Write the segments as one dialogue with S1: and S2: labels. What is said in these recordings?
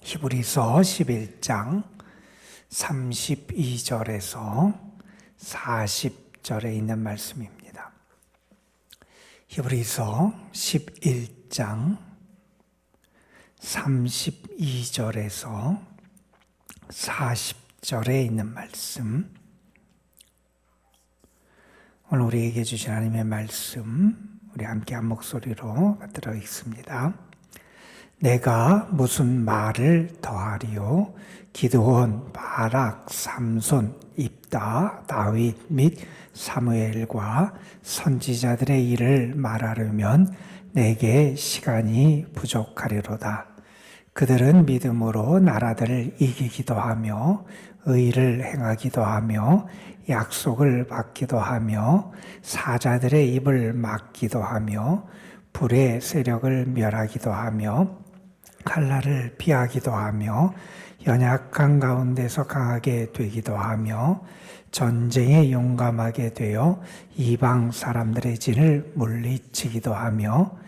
S1: 히브리서 11장 32절에서 40절에 있는 말씀입니다. 히브리서 11장 32절에서 40절에 있는 말씀, 오늘 우리에게 주신 하나님의 말씀 우리 함께 한 목소리로 받들어 읽습니다. 내가 무슨 말을 더하리요? 기드온, 바락, 삼손, 입다, 다윗 및 사무엘과 선지자들의 일을 말하려면 내게 시간이 부족하리로다. 그들은 믿음으로 나라들을 이기기도 하며 의를 행하기도 하며 약속을 받기도 하며 사자들의 입을 막기도 하며 불의 세력을 멸하기도 하며 칼날을 피하기도 하며 연약한 가운데서 강하게 되기도 하며 전쟁에 용감하게 되어 이방 사람들의 진을 물리치기도 하며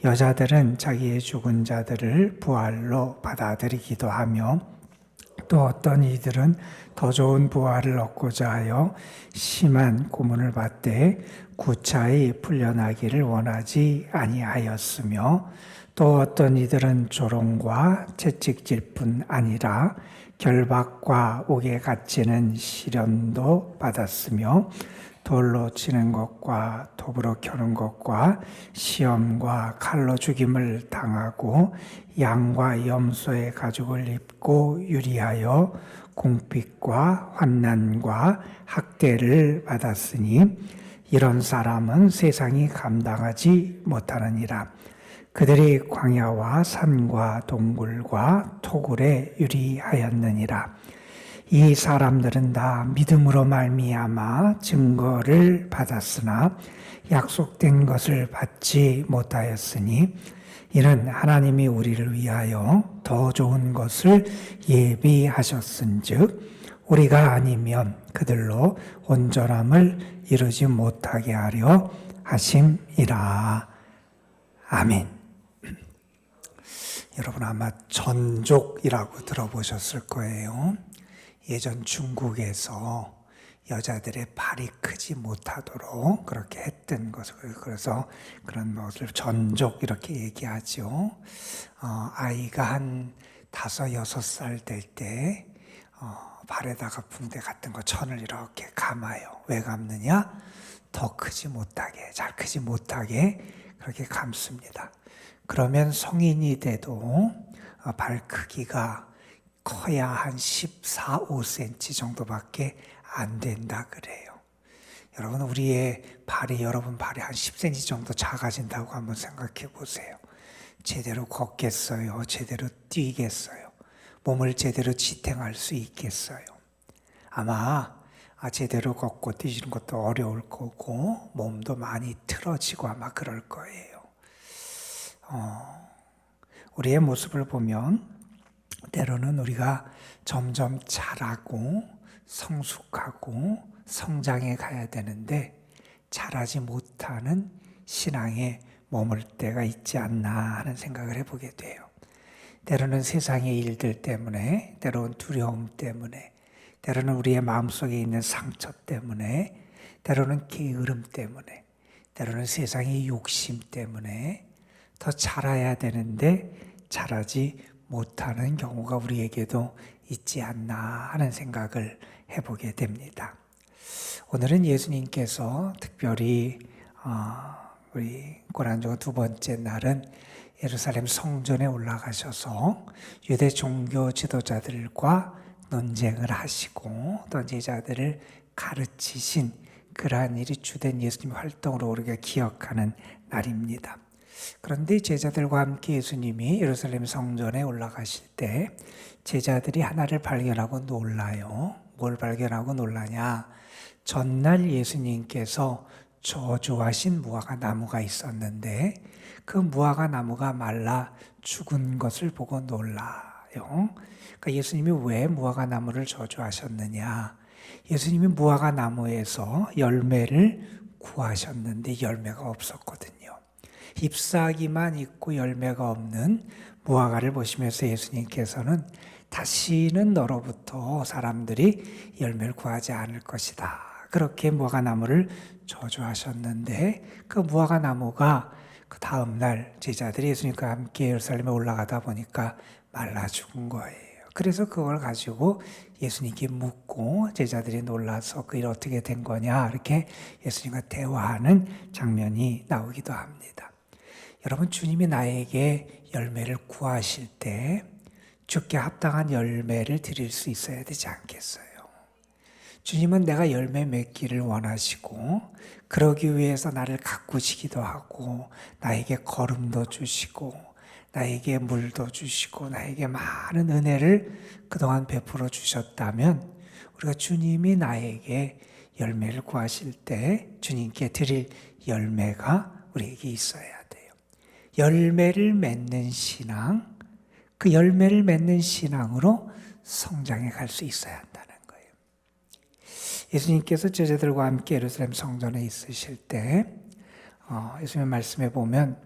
S1: 여자들은 자기의 죽은 자들을 부활로 받아들이기도 하며 또 어떤 이들은 더 좋은 부활을 얻고자 하여 심한 고문을 받되 구차히 풀려나기를 원하지 아니하였으며 또 어떤 이들은 조롱과 채찍질 뿐 아니라 결박과 옥에 갇히는 시련도 받았으며 돌로 치는 것과 톱으로 켜는 것과 시험과 칼로 죽임을 당하고 양과 염소의 가죽을 입고 유리하여 궁핍과 환난과 학대를 받았으니 이런 사람은 세상이 감당하지 못하느니라. 그들이 광야와 산과 동굴과 토굴에 유리하였느니라. 이 사람들은 다 믿음으로 말미암아 증거를 받았으나 약속된 것을 받지 못하였으니 이는 하나님이 우리를 위하여 더 좋은 것을 예비하셨은즉 우리가 아니면 그들로 온전함을 이루지 못하게 하려 하심이라. 아멘. 여러분 아마 전족이라고 들어보셨을 거예요. 예전 중국에서 여자들의 발이 크지 못하도록 그렇게 했던 것을, 그래서 그런 것을 전족 이렇게 얘기하죠. 아이가 한 5-6살 될 때 발에다가 붕대 같은 거 천을 이렇게 감아요. 왜 감느냐? 더 크지 못하게, 잘 크지 못하게 그렇게 감습니다. 그러면 성인이 돼도 발 크기가 커야 한 14, 5cm 정도밖에 안 된다 그래요. 여러분 여러분 발이 한 10cm 정도 작아진다고 한번 생각해 보세요. 제대로 걷겠어요? 제대로 뛰겠어요? 몸을 제대로 지탱할 수 있겠어요? 아마 제대로 걷고 뛰시는 것도 어려울 거고 몸도 많이 틀어지고 아마 그럴 거예요. 우리의 모습을 보면 때로는 우리가 점점 자라고 성숙하고 성장해 가야 되는데 자라지 못하는 신앙에 머물 때가 있지 않나 하는 생각을 해보게 돼요. 때로는 세상의 일들 때문에, 때로는 두려움 때문에, 때로는 우리의 마음속에 있는 상처 때문에, 때로는 게으름 때문에, 때로는 세상의 욕심 때문에 더 자라야 되는데 자라지 못하는 경우가 우리에게도 있지 않나 하는 생각을 해보게 됩니다. 오늘은 예수님께서 특별히 우리 고난주가 2번째 날은 예루살렘 성전에 올라가셔서 유대 종교 지도자들과 논쟁을 하시고 또 제자들을 가르치신 그러한 일이 주된 예수님 활동으로 우리가 기억하는 날입니다. 그런데 제자들과 함께 예수님이 예루살렘 성전에 올라가실 때 제자들이 하나를 발견하고 놀라요. 뭘 발견하고 놀라냐? 전날 예수님께서 저주하신 무화과 나무가 있었는데 그 무화과 나무가 말라 죽은 것을 보고 놀라요. 그러니까 예수님이 왜 무화과 나무를 저주하셨느냐? 예수님이 무화과 나무에서 열매를 구하셨는데 열매가 없었거든요. 잎사귀만 있고 열매가 없는 무화과를 보시면서 예수님께서는 다시는 너로부터 사람들이 열매를 구하지 않을 것이다. 그렇게 무화과 나무를 저주하셨는데 그 무화과 나무가 그 다음 날 제자들이 예수님과 함께 예루살렘에 올라가다 보니까 말라 죽은 거예요. 그래서 그걸 가지고 예수님께 묻고 제자들이 놀라서 그 일 어떻게 된 거냐 이렇게 예수님과 대화하는 장면이 나오기도 합니다. 여러분, 주님이 나에게 열매를 구하실 때 주께 합당한 열매를 드릴 수 있어야 되지 않겠어요? 주님은 내가 열매 맺기를 원하시고 그러기 위해서 나를 가꾸시기도 하고 나에게 걸음도 주시고 나에게 물도 주시고 나에게 많은 은혜를 그동안 베풀어 주셨다면 우리가 주님이 나에게 열매를 구하실 때 주님께 드릴 열매가 우리에게 있어야 돼요. 열매를 맺는 신앙, 그 열매를 맺는 신앙으로 성장해 갈 수 있어야 한다는 거예요. 예수님께서 제자들과 함께 예루살렘 성전에 있으실 때 예수님 말씀에 보면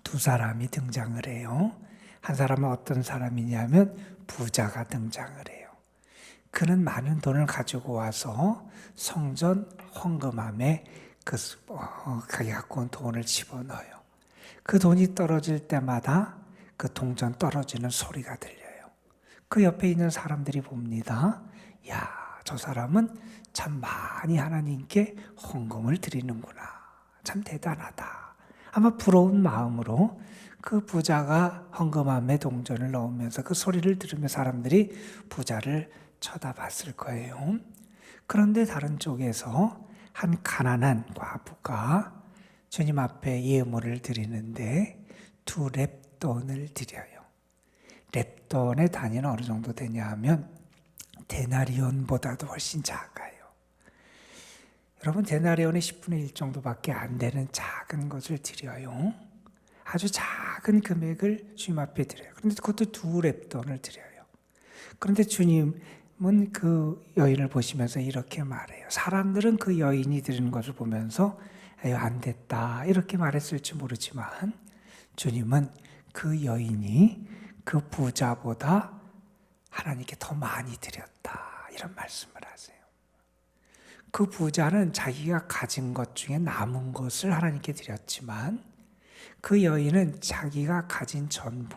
S1: 두 사람이 등장을 해요. 한 사람은 어떤 사람이냐면 부자가 등장을 해요. 그는 많은 돈을 가지고 와서 성전 헌금함에 자기 갖고 온 돈을 집어넣어요. 그 돈이 떨어질 때마다 그 동전 떨어지는 소리가 들려요. 그 옆에 있는 사람들이 봅니다. 야, 저 사람은 참 많이 하나님께 헌금을 드리는구나. 참 대단하다. 아마 부러운 마음으로 그 부자가 헌금함에 동전을 넣으면서 그 소리를 들으며 사람들이 부자를 쳐다봤을 거예요. 그런데 다른 쪽에서 한 가난한 과부가 주님 앞에 예물을 드리는데 2렙돈을 드려요. 렙돈의 단위는 어느 정도 되냐 하면 데나리온보다도 훨씬 작아요. 여러분, 데나리온의 10분의 1 정도밖에 안 되는 작은 것을 드려요. 아주 작은 금액을 주님 앞에 드려요. 그런데 그것도 2렙돈을 드려요. 그런데 주님은 그 여인을 보시면서 이렇게 말해요. 사람들은 그 여인이 드리는 것을 보면서 에휴, 안 됐다 이렇게 말했을지 모르지만 주님은 그 여인이 그 부자보다 하나님께 더 많이 드렸다 이런 말씀을 하세요. 그 부자는 자기가 가진 것 중에 남은 것을 하나님께 드렸지만 그 여인은 자기가 가진 전부,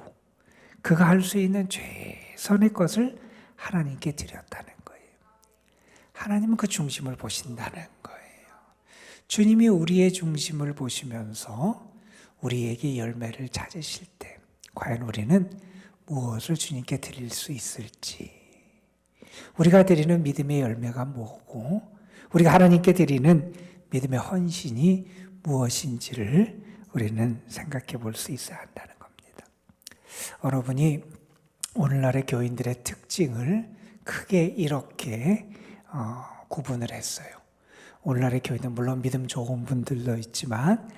S1: 그가 할 수 있는 최선의 것을 하나님께 드렸다는 거예요. 하나님은 그 중심을 보신다는 거예요. 주님이 우리의 중심을 보시면서 우리에게 열매를 찾으실 때 과연 우리는 무엇을 주님께 드릴 수 있을지, 우리가 드리는 믿음의 열매가 뭐고 우리가 하나님께 드리는 믿음의 헌신이 무엇인지를 우리는 생각해 볼 수 있어야 한다는 겁니다. 어느 분이 오늘날의 교인들의 특징을 크게 이렇게 구분을 했어요. 오늘날의 교인은 물론 믿음 좋은 분들도 있지만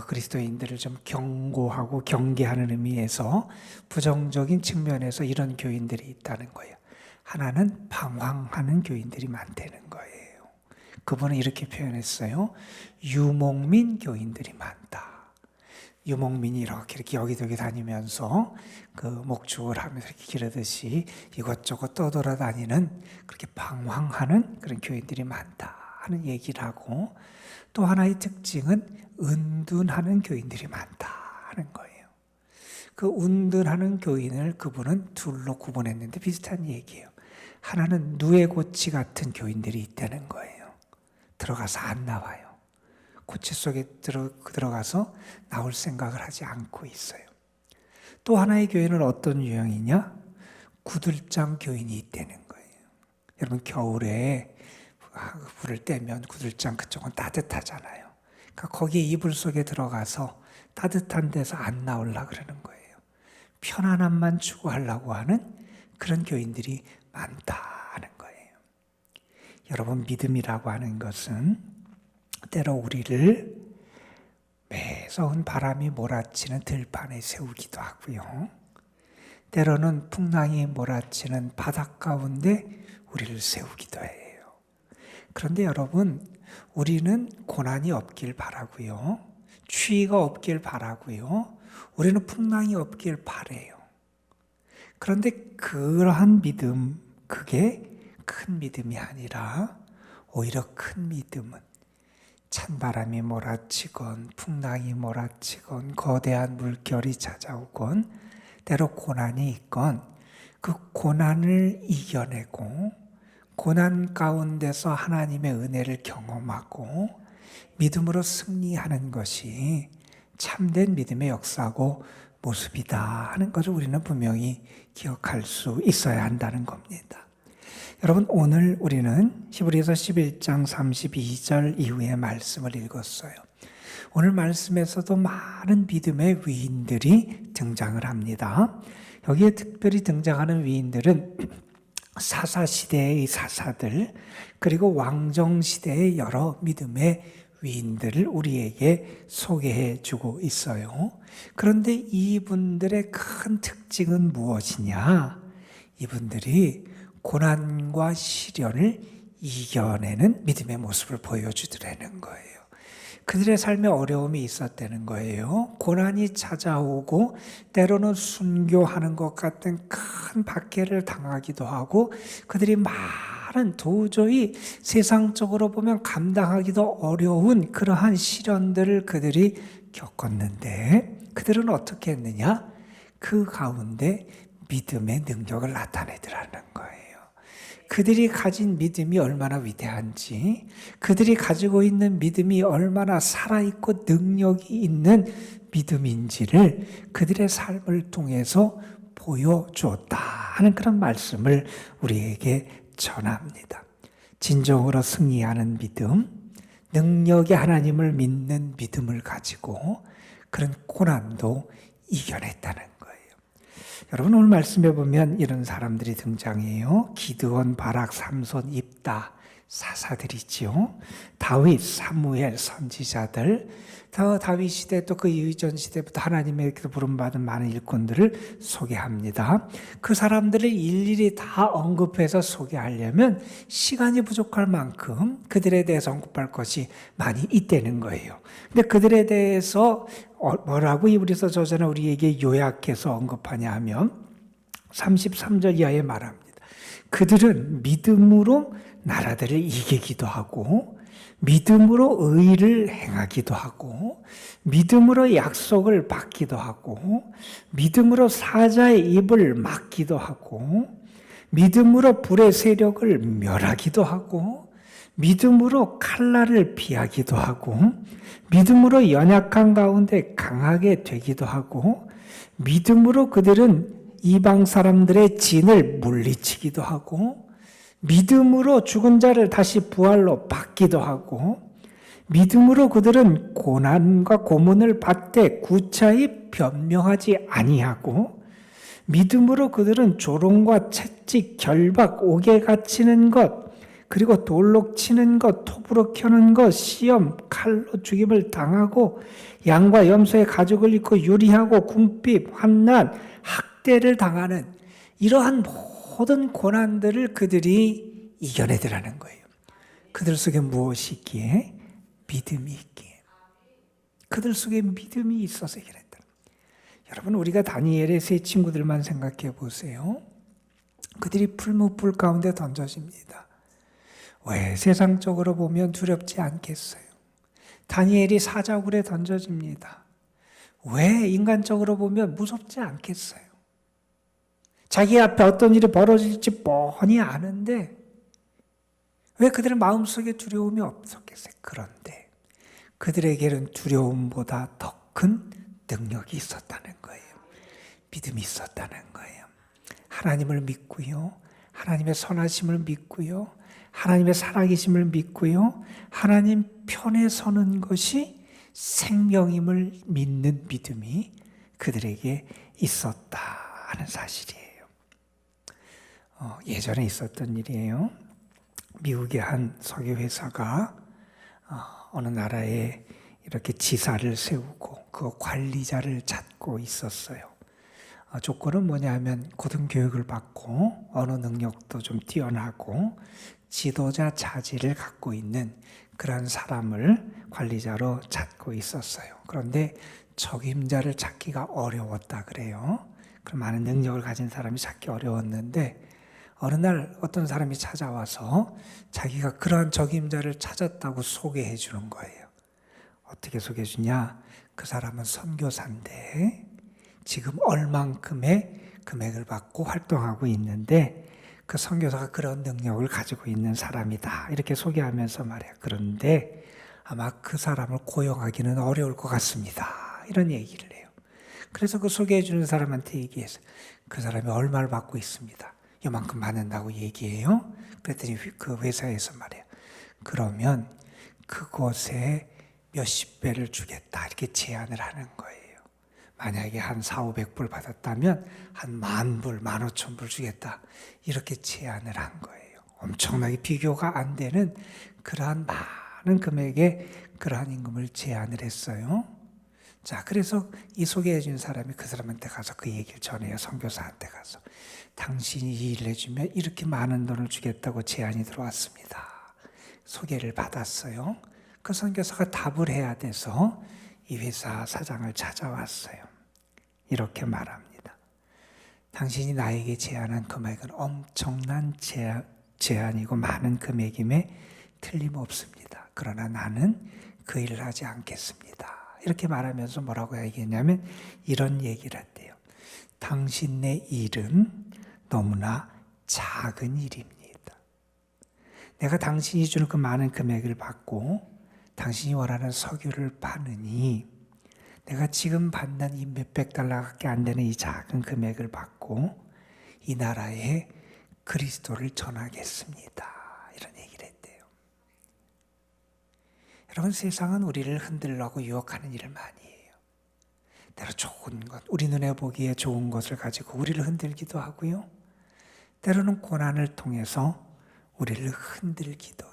S1: 그리스도인들을 좀 경고하고 경계하는 의미에서 부정적인 측면에서 이런 교인들이 있다는 거예요. 하나는 방황하는 교인들이 많다는 거예요. 그분은 이렇게 표현했어요. 유목민 교인들이 많다. 유목민이 이렇게 여기저기 다니면서 그 목축을 하면서 이렇게 기르듯이 이것저것 떠돌아다니는 그렇게 방황하는 그런 교인들이 많다 하는 얘기를 하고, 또 하나의 특징은 은둔하는 교인들이 많다 하는 거예요. 그 은둔하는 교인을 그분은 둘로 구분했는데 비슷한 얘기예요. 하나는 누에고치 같은 교인들이 있다는 거예요. 들어가서 안 나와요. 고치 속에 들어가서 나올 생각을 하지 않고 있어요. 또 하나의 교회는 어떤 유형이냐? 구들장 교인이 있다는 거예요. 여러분, 겨울에 불을 떼면 구들장 그쪽은 따뜻하잖아요. 그러니까 거기에 이불 속에 들어가서 따뜻한 데서 안 나오려고 그러는 거예요. 편안함만 추구하려고 하는 그런 교인들이 많다 하는 거예요. 여러분, 믿음이라고 하는 것은 때로 우리를 매서운 바람이 몰아치는 들판에 세우기도 하고요. 때로는 풍랑이 몰아치는 바닷 가운데 우리를 세우기도 해요. 그런데 여러분, 우리는 고난이 없길 바라고요. 추위가 없길 바라고요. 우리는 풍랑이 없길 바라요. 그런데 그러한 믿음, 그게 큰 믿음이 아니라 오히려 큰 믿음은 찬바람이 몰아치건 풍랑이 몰아치건 거대한 물결이 찾아오건 때로 고난이 있건 그 고난을 이겨내고 고난 가운데서 하나님의 은혜를 경험하고 믿음으로 승리하는 것이 참된 믿음의 역사고 모습이다 하는 것을 우리는 분명히 기억할 수 있어야 한다는 겁니다. 여러분, 오늘 우리는 히브리서 11장 32절 이후의 말씀을 읽었어요. 오늘 말씀에서도 많은 믿음의 위인들이 등장을 합니다. 여기에 특별히 등장하는 위인들은 사사시대의 사사들, 그리고 왕정시대의 여러 믿음의 위인들을 우리에게 소개해 주고 있어요. 그런데 이분들의 큰 특징은 무엇이냐? 이분들이 고난과 시련을 이겨내는 믿음의 모습을 보여주더라는 거예요. 그들의 삶에 어려움이 있었다는 거예요. 고난이 찾아오고 때로는 순교하는 것 같은 큰 박해를 당하기도 하고 그들이 많은 도저히 세상적으로 보면 감당하기도 어려운 그러한 시련들을 그들이 겪었는데 그들은 어떻게 했느냐? 그 가운데 믿음의 능력을 나타내더라는 거예요. 그들이 가진 믿음이 얼마나 위대한지, 그들이 가지고 있는 믿음이 얼마나 살아있고 능력이 있는 믿음인지를 그들의 삶을 통해서 보여주었다 하는 그런 말씀을 우리에게 전합니다. 진정으로 승리하는 믿음, 능력의 하나님을 믿는 믿음을 가지고 그런 고난도 이겨냈다는 거예요. 여러분, 오늘 말씀해 보면 이런 사람들이 등장해요. 기드온, 바락, 삼손, 입다 사사들이지요. 다윗, 사무엘 선지자들, 다윗 시대 또 그 이전 시대부터 하나님의 부름받은 많은 일꾼들을 소개합니다. 그 사람들을 일일이 다 언급해서 소개하려면 시간이 부족할 만큼 그들에 대해서 언급할 것이 많이 있다는 거예요. 근데 그들에 대해서 뭐라고 히브리서 저자는 우리에게 요약해서 언급하냐 하면 33절 이하에 말합니다. 그들은 믿음으로 나라들을 이기기도 하고 믿음으로 의를 행하기도 하고 믿음으로 약속을 받기도 하고 믿음으로 사자의 입을 막기도 하고 믿음으로 불의 세력을 멸하기도 하고 믿음으로 칼날을 피하기도 하고 믿음으로 연약한 가운데 강하게 되기도 하고 믿음으로 그들은 이방 사람들의 진을 물리치기도 하고 믿음으로 죽은 자를 다시 부활로 받기도 하고 믿음으로 그들은 고난과 고문을 받되 구차히 변명하지 아니하고 믿음으로 그들은 조롱과 채찍, 결박, 옥에 갇히는 것 그리고 돌로 치는 것, 톱으로 켜는 것, 시험, 칼로 죽임을 당하고 양과 염소의 가죽을 입고 유리하고 궁핍, 환난, 학대를 당하는 이러한 모든 고난들을 그들이 이겨내더라는 거예요. 그들 속에 무엇이 있기에? 믿음이 있기에. 그들 속에 믿음이 있어서 이겨냈다. 여러분, 우리가 다니엘의 세 친구들만 생각해 보세요. 그들이 풀무불 가운데 던져집니다. 왜 세상적으로 보면 두렵지 않겠어요? 다니엘이 사자굴에 던져집니다. 왜 인간적으로 보면 무섭지 않겠어요? 자기 앞에 어떤 일이 벌어질지 뻔히 아는데 왜 그들의 마음속에 두려움이 없었겠어요? 그런데 그들에게는 두려움보다 더 큰 능력이 있었다는 거예요. 믿음이 있었다는 거예요. 하나님을 믿고요. 하나님의 선하심을 믿고요. 하나님의 살아계심을 믿고요. 하나님 편에 서는 것이 생명임을 믿는 믿음이 그들에게 있었다 하는 사실이에요. 예전에 있었던 일이에요. 미국의 한 석유회사가 어느 나라에 이렇게 지사를 세우고 그 관리자를 찾고 있었어요. 조건은 뭐냐면 고등교육을 받고 언어 능력도 좀 뛰어나고 지도자 자질을 갖고 있는 그런 사람을 관리자로 찾고 있었어요. 그런데 적임자를 찾기가 어려웠다 그래요. 그런 많은 능력을 가진 사람이 찾기 어려웠는데 어느 날 어떤 사람이 찾아와서 자기가 그러한 적임자를 찾았다고 소개해 주는 거예요. 어떻게 소개해 주냐? 그 사람은 선교사인데 지금 얼만큼의 금액을 받고 활동하고 있는데 그 선교사가 그런 능력을 가지고 있는 사람이다. 이렇게 소개하면서 말해요. 그런데 아마 그 사람을 고용하기는 어려울 것 같습니다. 이런 얘기를 해요. 그래서 그 소개해 주는 사람한테 얘기해서 그 사람이 얼마를 받고 있습니다. 요만큼 받는다고 얘기해요. 그랬더니 그 회사에서 말해요. 그러면 그곳에 몇십 배를 주겠다. 이렇게 제안을 하는 거예요. 만약에 한 4,500불 받았다면 한 10,000불, 15,000불 주겠다. 이렇게 제안을 한 거예요. 엄청나게 비교가 안 되는 그러한 많은 금액의 그러한 임금을 제안을 했어요. 자, 그래서 이 소개해 준 사람이 그 사람한테 가서 그 얘기를 전해요. 선교사한테 가서. 당신이 이 일을 해주면 이렇게 많은 돈을 주겠다고 제안이 들어왔습니다. 소개를 받았어요. 그 선교사가 답을 해야 돼서 이 회사 사장을 찾아왔어요. 이렇게 말합니다. 당신이 나에게 제안한 금액은 엄청난 제안이고 많은 금액임에 틀림없습니다. 그러나 나는 그 일을 하지 않겠습니다. 이렇게 말하면서 뭐라고 얘기했냐면 이런 얘기를 했대요. 당신의 일은 너무나 작은 일입니다. 내가 당신이 주는 그 많은 금액을 받고 당신이 원하는 석유를 파느니 내가 지금 받는 이 몇백 달러밖에 안 되는 이 작은 금액을 받고 이 나라에 그리스도를 전하겠습니다. 이런 얘기를 했대요. 여러분, 세상은 우리를 흔들려고 유혹하는 일을 많이 해요. 때로 좋은 것, 우리 눈에 보기에 좋은 것을 가지고 우리를 흔들기도 하고요. 때로는 고난을 통해서 우리를 흔들기도 해요.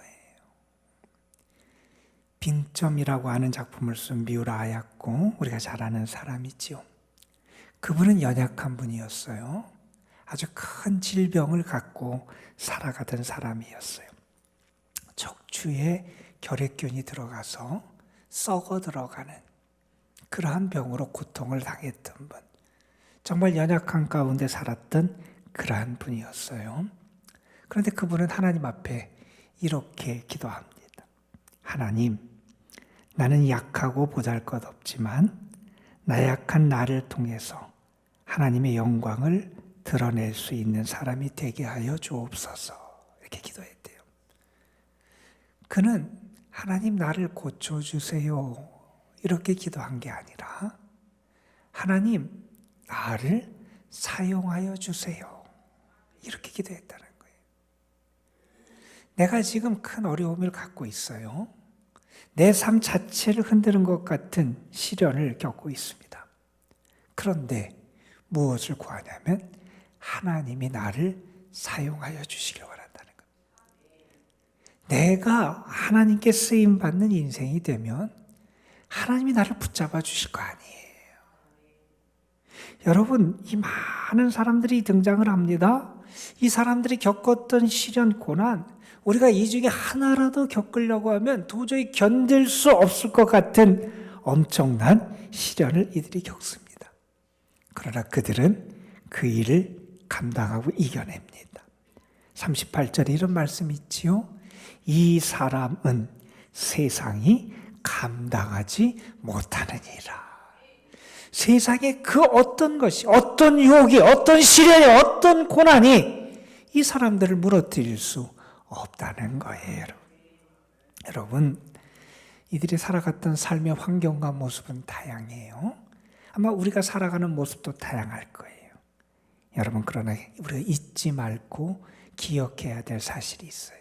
S1: 빙점이라고 하는 작품을 쓴 미우라 아야코, 우리가 잘 아는 사람이지요. 그분은 연약한 분이었어요. 아주 큰 질병을 갖고 살아가던 사람이었어요. 척추에 결핵균이 들어가서 썩어 들어가는 그러한 병으로 고통을 당했던 분. 정말 연약한 가운데 살았던 그러한 분이었어요. 그런데 그분은 하나님 앞에 이렇게 기도합니다. 하나님, 나는 약하고 보잘것없지만 나약한 나를 통해서 하나님의 영광을 드러낼 수 있는 사람이 되게 하여 주옵소서. 이렇게 기도했대요. 그는 하나님 나를 고쳐주세요. 이렇게 기도한 게 아니라 하나님 나를 사용하여 주세요. 이렇게 기도했다는 거예요. 내가 지금 큰 어려움을 갖고 있어요. 내 삶 자체를 흔드는 것 같은 시련을 겪고 있습니다. 그런데 무엇을 구하냐면 하나님이 나를 사용하여 주시길 원한다는 거예요. 내가 하나님께 쓰임받는 인생이 되면 하나님이 나를 붙잡아 주실 거 아니에요. 여러분, 이 많은 사람들이 등장을 합니다. 이 사람들이 겪었던 시련, 고난, 우리가 이 중에 하나라도 겪으려고 하면 도저히 견딜 수 없을 것 같은 엄청난 시련을 이들이 겪습니다. 그러나 그들은 그 일을 감당하고 이겨냅니다. 38절에 이런 말씀이 있지요. 이 사람은 세상이 감당하지 못하느니라. 세상에 그 어떤 것이, 어떤 유혹이, 어떤 시련이, 어떤 고난이 이 사람들을 무너뜨릴 수 없다는 거예요. 여러분, 이들이 살아갔던 삶의 환경과 모습은 다양해요. 아마 우리가 살아가는 모습도 다양할 거예요. 여러분, 그러나 우리가 잊지 말고 기억해야 될 사실이 있어요.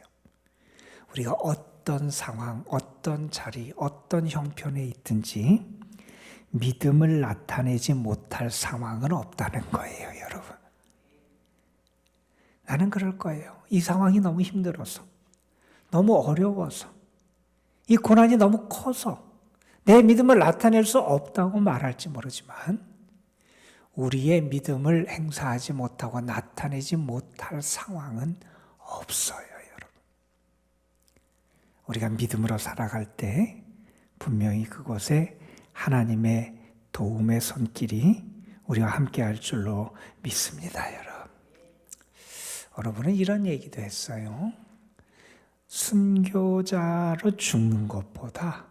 S1: 우리가 어떤 상황, 어떤 자리, 어떤 형편에 있든지 믿음을 나타내지 못할 상황은 없다는 거예요, 여러분. 나는 그럴 거예요. 이 상황이 너무 힘들어서, 너무 어려워서, 이 고난이 너무 커서 내 믿음을 나타낼 수 없다고 말할지 모르지만 우리의 믿음을 행사하지 못하고 나타내지 못할 상황은 없어요, 여러분. 우리가 믿음으로 살아갈 때 분명히 그곳에 하나님의 도움의 손길이 우리와 함께 할 줄로 믿습니다. 여러분은 이런 얘기도 했어요. 순교자로 죽는 것보다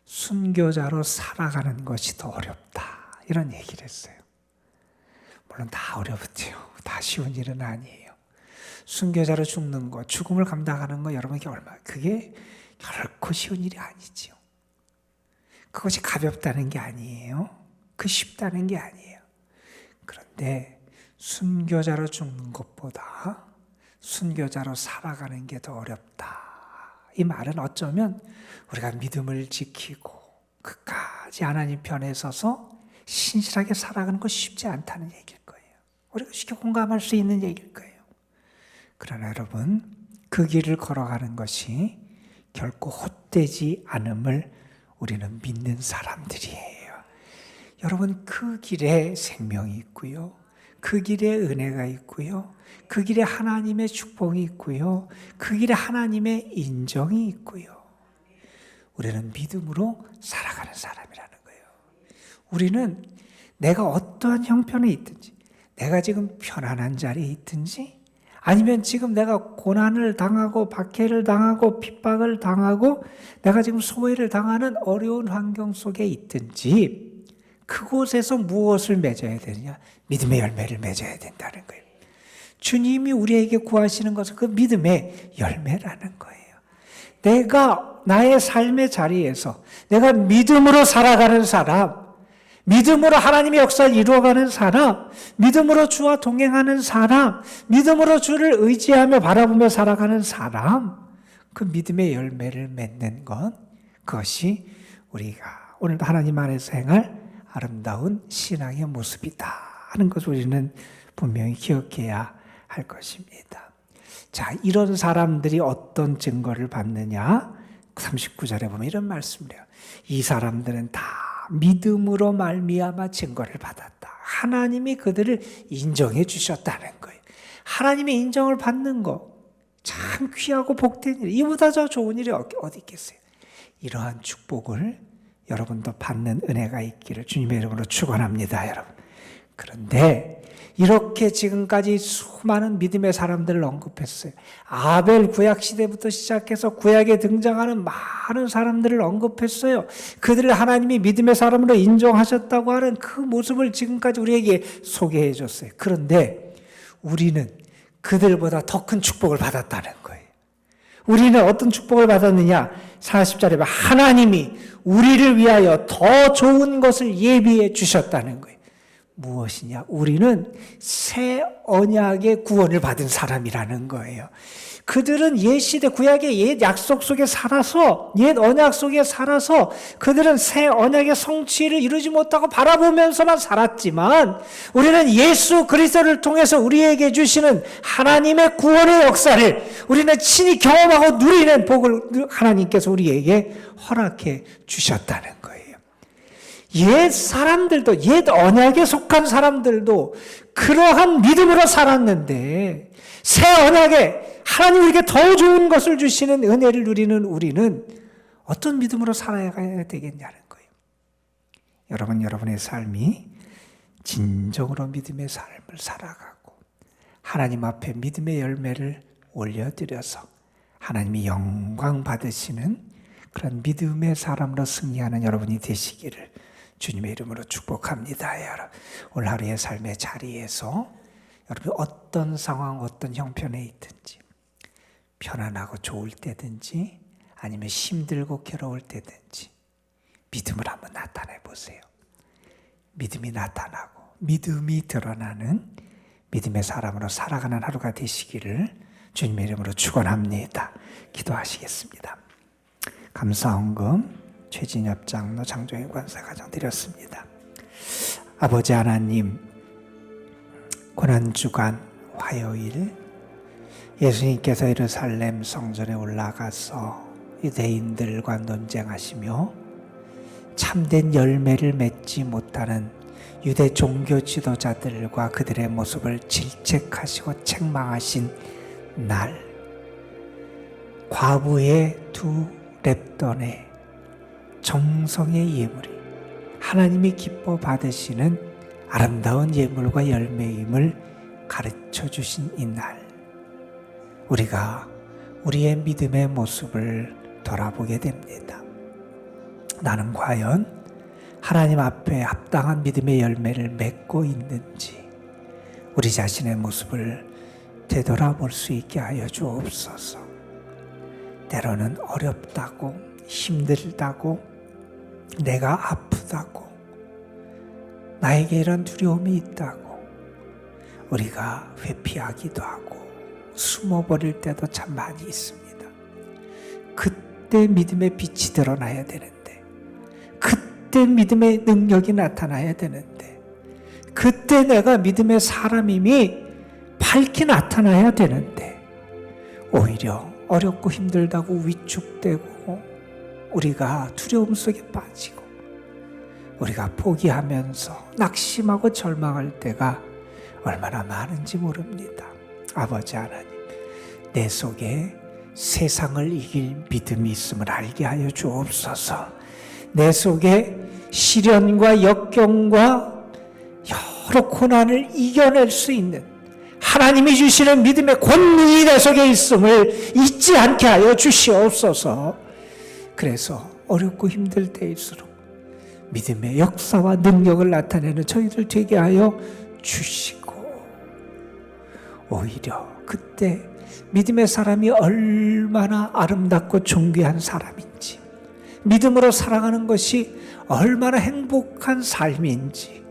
S1: 순교자로 살아가는 것이 더 어렵다, 이런 얘기를 했어요. 물론 다 어렵죠. 다 쉬운 일은 아니에요. 순교자로 죽는 것, 죽음을 감당하는 것, 여러분에게 그게 결코 쉬운 일이 아니지요. 그것이 가볍다는 게 아니에요. 그 쉽다는 게 아니에요. 그런데 순교자로 죽는 것보다 순교자로 살아가는 게 더 어렵다. 이 말은 어쩌면 우리가 믿음을 지키고 끝까지 하나님 편에 서서 신실하게 살아가는 것이 쉽지 않다는 얘기일 거예요. 우리가 쉽게 공감할 수 있는 얘기일 거예요. 그러나 여러분, 그 길을 걸어가는 것이 결코 헛되지 않음을 우리는 믿는 사람들이에요. 여러분, 그 길에 생명이 있고요. 그 길에 은혜가 있고요. 그 길에 하나님의 축복이 있고요. 그 길에 하나님의 인정이 있고요. 우리는 믿음으로 살아가는 사람이라는 거예요. 우리는 내가 어떠한 형편에 있든지, 내가 지금 편안한 자리에 있든지, 아니면 지금 내가 고난을 당하고 박해를 당하고 핍박을 당하고 내가 지금 소외를 당하는 어려운 환경 속에 있든지, 그곳에서 무엇을 맺어야 되느냐? 믿음의 열매를 맺어야 된다는 거예요. 주님이 우리에게 구하시는 것은 그 믿음의 열매라는 거예요. 내가 나의 삶의 자리에서 내가 믿음으로 살아가는 사람, 믿음으로 하나님의 역사를 이루어가는 사람, 믿음으로 주와 동행하는 사람, 믿음으로 주를 의지하며 바라보며 살아가는 사람, 그 믿음의 열매를 맺는 것, 그것이 우리가 오늘도 하나님 안에서 행할 아름다운 신앙의 모습이다 하는 것을 우리는 분명히 기억해야 할 것입니다. 자, 이런 사람들이 어떤 증거를 받느냐? 39절에 보면 이런 말씀을 해요. 이 사람들은 다 믿음으로 말미암아 증거를 받았다. 하나님이 그들을 인정해 주셨다는 거예요. 하나님의 인정을 받는 거 참 귀하고 복된 일, 이보다 더 좋은 일이 어디 있겠어요. 이러한 축복을 여러분도 받는 은혜가 있기를 주님의 이름으로 축원합니다, 여러분. 그런데 이렇게 지금까지 수많은 믿음의 사람들을 언급했어요. 아벨 구약 시대부터 시작해서 구약에 등장하는 많은 사람들을 언급했어요. 그들을 하나님이 믿음의 사람으로 인정하셨다고 하는 그 모습을 지금까지 우리에게 소개해 줬어요. 그런데 우리는 그들보다 더 큰 축복을 받았다는 거예요. 우리는 어떤 축복을 받았느냐? 40절에 보면 하나님이 우리를 위하여 더 좋은 것을 예비해 주셨다는 거예요. 무엇이냐? 우리는 새 언약의 구원을 받은 사람이라는 거예요. 그들은 옛 시대 구약의 옛 약속 속에 살아서, 옛 언약 속에 살아서 그들은 새 언약의 성취를 이루지 못하고 바라보면서만 살았지만, 우리는 예수 그리스도를 통해서 우리에게 주시는 하나님의 구원의 역사를 우리는 친히 경험하고 누리는 복을 하나님께서 우리에게 허락해 주셨다는 거예요. 옛 사람들도, 옛 언약에 속한 사람들도 그러한 믿음으로 살았는데, 새 언약에 하나님 우리에게 더 좋은 것을 주시는 은혜를 누리는 우리는 어떤 믿음으로 살아야 되겠냐는 거예요. 여러분, 여러분의 삶이 진정으로 믿음의 삶을 살아가고 하나님 앞에 믿음의 열매를 올려드려서 하나님이 영광 받으시는 그런 믿음의 사람으로 승리하는 여러분이 되시기를 주님의 이름으로 축복합니다. 여러분, 오늘 하루의 삶의 자리에서 여러분 어떤 상황, 어떤 형편에 있든지, 편안하고 좋을 때든지 아니면 힘들고 괴로울 때든지 믿음을 한번 나타내 보세요. 믿음이 나타나고 믿음이 드러나는 믿음의 사람으로 살아가는 하루가 되시기를 주님의 이름으로 축원합니다. 기도하시겠습니다. 감사헌금 최진엽 장로, 장종희 권사 가정 드렸습니다. 아버지 하나님, 고난주간 화요일 예수님께서 예루살렘 성전에 올라가서 유대인들과 논쟁하시며 참된 열매를 맺지 못하는 유대 종교 지도자들과 그들의 모습을 질책하시고 책망하신 날, 과부의 두 렙돈의 정성의 예물이 하나님이 기뻐 받으시는 아름다운 예물과 열매임을 가르쳐 주신 이날, 우리가 우리의 믿음의 모습을 돌아보게 됩니다. 나는 과연 하나님 앞에 합당한 믿음의 열매를 맺고 있는지 우리 자신의 모습을 되돌아볼 수 있게 하여 주옵소서. 때로는 어렵다고, 힘들다고, 내가 아프다고, 나에게 이런 두려움이 있다고 우리가 회피하기도 하고 숨어버릴 때도 참 많이 있습니다. 그때 믿음의 빛이 드러나야 되는데, 그때 믿음의 능력이 나타나야 되는데, 그때 내가 믿음의 사람임이 밝게 나타나야 되는데, 오히려 어렵고 힘들다고 위축되고 우리가 두려움 속에 빠지고 우리가 포기하면서 낙심하고 절망할 때가 얼마나 많은지 모릅니다. 아버지 하나님, 내 속에 세상을 이길 믿음이 있음을 알게 하여 주옵소서. 내 속에 시련과 역경과 여러 고난을 이겨낼 수 있는 하나님이 주시는 믿음의 권능이 내 속에 있음을 잊지 않게 하여 주시옵소서. 그래서 어렵고 힘들 때일수록 믿음의 역사와 능력을 나타내는 저희들 되게 하여 주시고, 오히려 그때 믿음의 사람이 얼마나 아름답고 존귀한 사람인지, 믿음으로 살아가는 것이 얼마나 행복한 삶인지,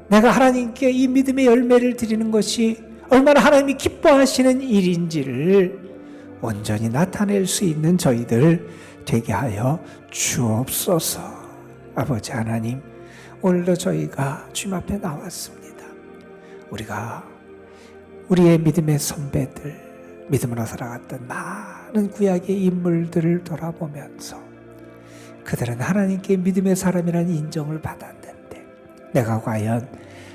S1: 내가 하나님께 이 믿음의 열매를 드리는 것이 얼마나 하나님이 기뻐하시는 일인지를 온전히 나타낼 수 있는 저희들 되게 하여 주옵소서. 아버지 하나님, 오늘도 저희가 주님 앞에 나왔습니다. 우리가 우리의 믿음의 선배들, 믿음으로 살아갔던 많은 구약의 인물들을 돌아보면서 그들은 하나님께 믿음의 사람이라는 인정을 받았는데, 내가 과연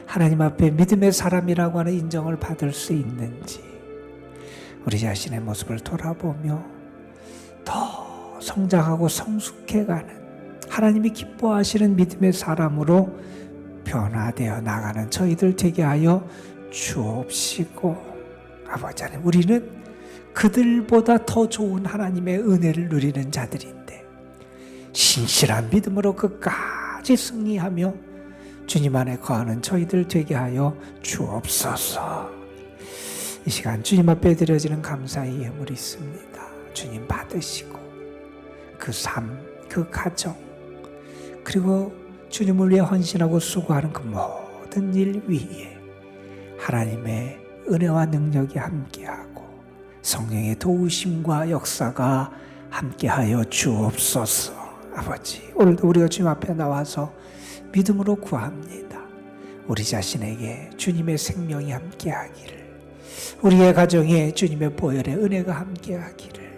S1: 하나님 앞에 믿음의 사람이라고 하는 인정을 받을 수 있는지 우리 자신의 모습을 돌아보며 더 성장하고 성숙해가는 하나님이 기뻐하시는 믿음의 사람으로 변화되어 나가는 저희들 되게 하여 주옵시고, 아버지 하나님, 우리는 그들보다 더 좋은 하나님의 은혜를 누리는 자들인데 신실한 믿음으로 끝까지 승리하며 주님 안에 거하는 저희들 되게 하여 주옵소서. 이 시간 주님 앞에 드려지는 감사의 예물이 있습니다. 주님 받으시고 그 삶, 그 가정, 그리고 주님을 위해 헌신하고 수고하는 그 모든 일 위에 하나님의 은혜와 능력이 함께하고 성령의 도우심과 역사가 함께하여 주옵소서. 아버지, 오늘도 우리가 주님 앞에 나와서 믿음으로 구합니다. 우리 자신에게 주님의 생명이 함께하기를, 우리의 가정에 주님의 보혈의 은혜가 함께하기를,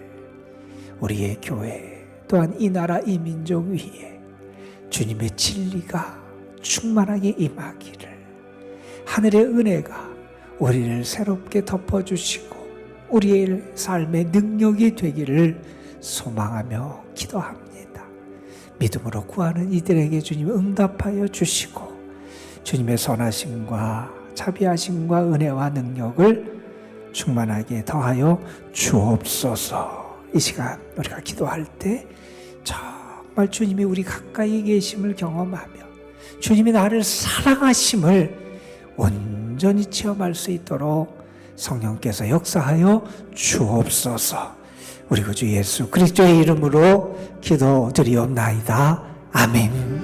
S1: 우리의 교회 또한 이 나라 이 민족 위에 주님의 진리가 충만하게 임하기를, 하늘의 은혜가 우리를 새롭게 덮어주시고 우리의 삶의 능력이 되기를 소망하며 기도합니다. 믿음으로 구하는 이들에게 주님 응답하여 주시고 주님의 선하심과 자비하심과 은혜와 능력을 충만하게 더하여 주옵소서. 이 시간 우리가 기도할 때 정말 주님이 우리 가까이 계심을 경험하며 주님이 나를 사랑하심을 온전히 체험할 수 있도록 성령께서 역사하여 주옵소서. 우리 구주 예수 그리스도의 이름으로 기도드리옵나이다. 아멘.